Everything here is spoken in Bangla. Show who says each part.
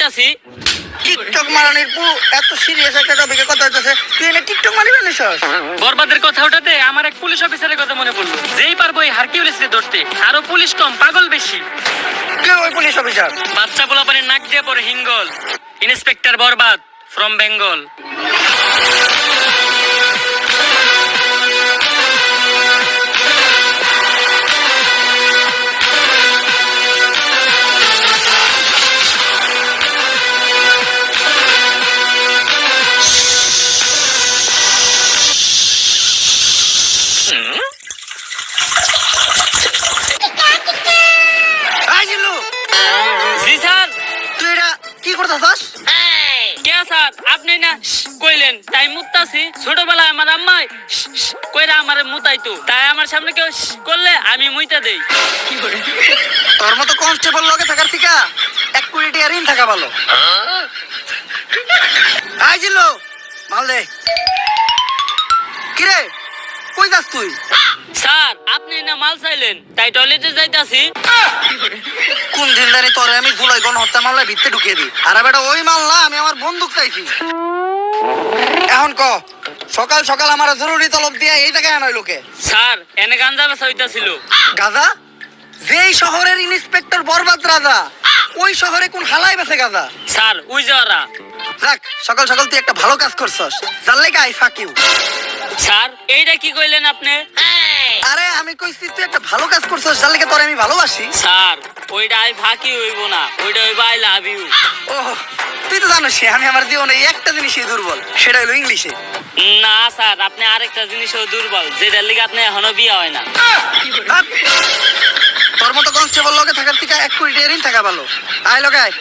Speaker 1: যাইতাছি।
Speaker 2: টিকটক মারানির পু এত সিরিয়াস একটা টপিকে কথা হইতাছে, তুই এনে টিকটক মারিবে নিছস?
Speaker 1: বরবাদের কথা ওঠাতে আমার এক পুলিশ অফিসারের কথা মনে পড়লো। যেই পারবো এই হারকিউলিসকে ধরতে, আরো পুলিশ কম, পাগল বেশি।
Speaker 2: কে ওই পুলিশ অফিসার?
Speaker 1: বাচ্চা পোলাপানের নাক দিয়ে পরে হিঙ্গল, ইন্সপেক্টর বরবাদ ফ্রম বেঙ্গল।
Speaker 2: আইজিলু,
Speaker 1: জি স্যার।
Speaker 2: তুই এটা কি করতাছস?
Speaker 1: কে স্যার আপনি না কইলেন তাই মুতাছি। ছোটবেলায় আমার আম্মাই কইরা আমারে মুতাইতো, তাই আমার সামনে কেউ করলে আমি মুইতা দেই।
Speaker 2: তোর মতো কনস্টেবল লগে থাকার থেকে এক কোটি টাকা ঋণ থাকা ভালো। আইজিলু, মাল দে। কিরে, কই যাস তুই?
Speaker 1: স্যার আপনি না মাল চাইলেন তাই টয়লেটে যাইতাছি।
Speaker 2: কোন দিন জানি তোরে আমি জুলাই গণহত্যা মামলায় ভিতরে ঢুকিয়ে দিই। আর বেটা ওই মাল না, আমি আমার বন্দুক চাইছি। এখন ক, সকাল সকাল আমার জরুরি তলব দিয়ে এই জায়গায় আনাই লোকে।
Speaker 1: স্যার এনে গাঞ্জা বেচা হইতাছিল।
Speaker 2: গাজা? যেই শহরের ইন্সপেক্টর বরবাদ রাজা, ওই শহরে কোন হালাই বেছে গাজা?
Speaker 1: স্যার উই যারা।
Speaker 2: যাক, সকাল সকাল তুই একটা ভালো কাজ করছস। যার লেগে আই ফাক ইউ।
Speaker 1: স্যার এইটা কি কইলেন আপনি?
Speaker 2: আরে আমি কইছি তুই একটা ভালো কাজ করছস, যার লেগে তোরে আমি ভালোবাসি।
Speaker 1: স্যার ওইটা আই ফাঁকি হইব না, ওইটা হইব আই লাভ ইউ।
Speaker 2: ও, তুই তো জানিস আমি আমার জীবনে এই একটা জিনিসই দুর্বল, সেটা হলো ইংলিশে।
Speaker 1: না স্যার আপনি আরেকটা জিনিসও দুর্বল, যেটার লিগে আপনি এখনো বিয়ে হয় না।
Speaker 2: ধ্যাৎ, তোর মতো কনস্টেবল লগে থাকার থেকে এক কোটি টাকা ঋণ থাকা ভালো। আয় লগে আয়।